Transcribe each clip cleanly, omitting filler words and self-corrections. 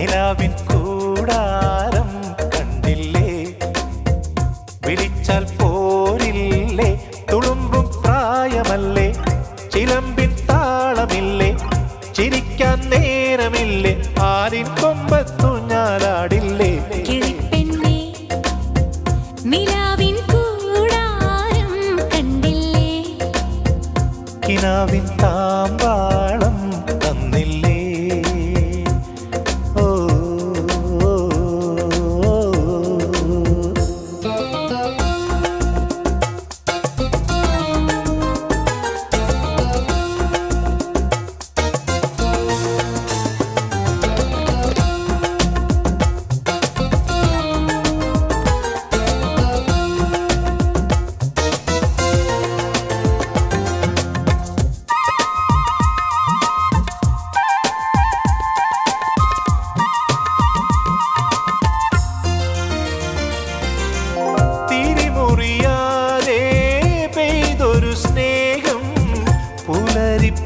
നിലാവിൻ കൂടാരം കണ്ടില്ലേ, വിളിച്ചാൽ പോരില്ലേ, തുളുമ്പും പ്രായമല്ലേ, ചിലമ്പിൻ താളമില്ലേ, ചിരിക്കാൻ നേരമില്ലേ, ആരിൻ കൊമ്പത്തു ഞാലാടില്ലേ. കിളിപ്പെണ്ണേ നിലാവിൻ കൂടാരം കണ്ടില്ലേ, കിനാവിൻ താമ്പാളം തന്നില്ലേ. ഓ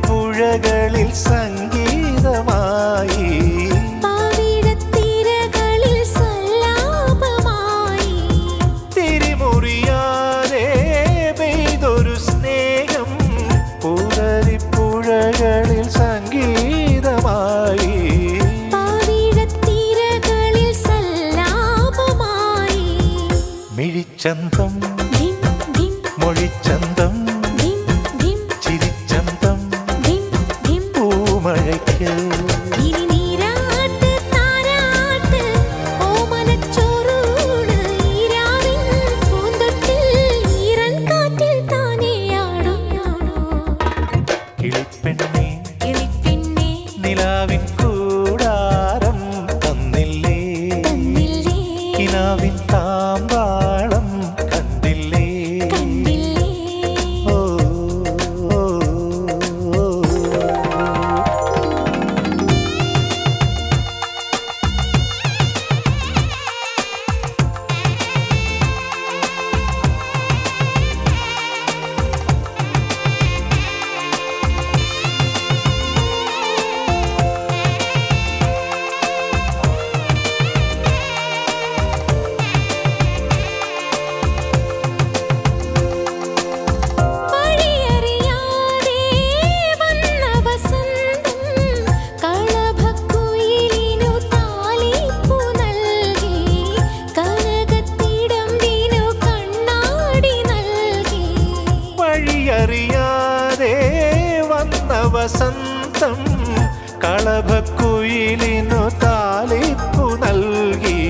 പുഴകളിൽ സംഗീതമായി, പാവിടത്തിരകളിൽ സല്ലാപമായി, തിരിമുറിയാതെ പെയ്തൊരു സ്നേഹം പുഴകളിൽ സംഗീതമായി, പാവിടത്തിരകളിൽ സല്ലാപമായി. മിഴിച്ചന്തം മൊഴിച്ചന്തം ചിരിച്ചന്തം പൂമഴയ്ക്ക് കിളിപ്പെണ്ണേ നിലാവിൻ കൂടാരം തന്നില്ലേ, കിനാവിൻ താമ്പാളം കണ്ടില്ലേ. ഓ അറിയാതെ വന്ന വസന്തം കളഭക്കുയിലിനു താലിപ്പു നൽകി,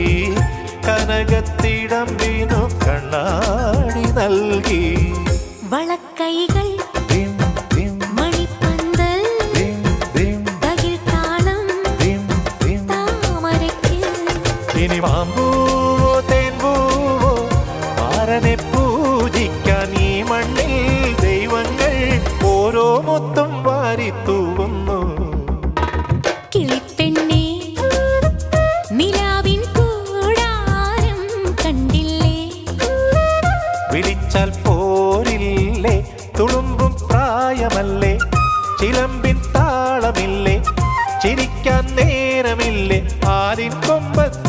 കനകത്തിടമ്പിനു കണ്ണാടി നൽകി. വളക്കൈകൾ മണിപ്പന്തൽ തകിൽത്താളം താമരയ്ക്ക്. ഇനി മാമ്പൂവോ തേൻപൂവോ മാരനെ പൂജിക്കാൻ ഈ മണ്ണിൽ ദൈവങ്ങൾ ഓരോ മുത്തും വാരിത്തൂവുന്നു. കിളിപ്പെണ്ണേ നിലാവിൻ കൂടാരം കണ്ടില്ലേ, വിളിച്ചാൽ പോരില്ലേ, തുളുമ്പും പ്രായമല്ലേ, ചിലമ്പിൻ താളമില്ലേ, ചിരിക്കാൻ നേരമില്ലേ, ആരിൻ കൊമ്പത്ത്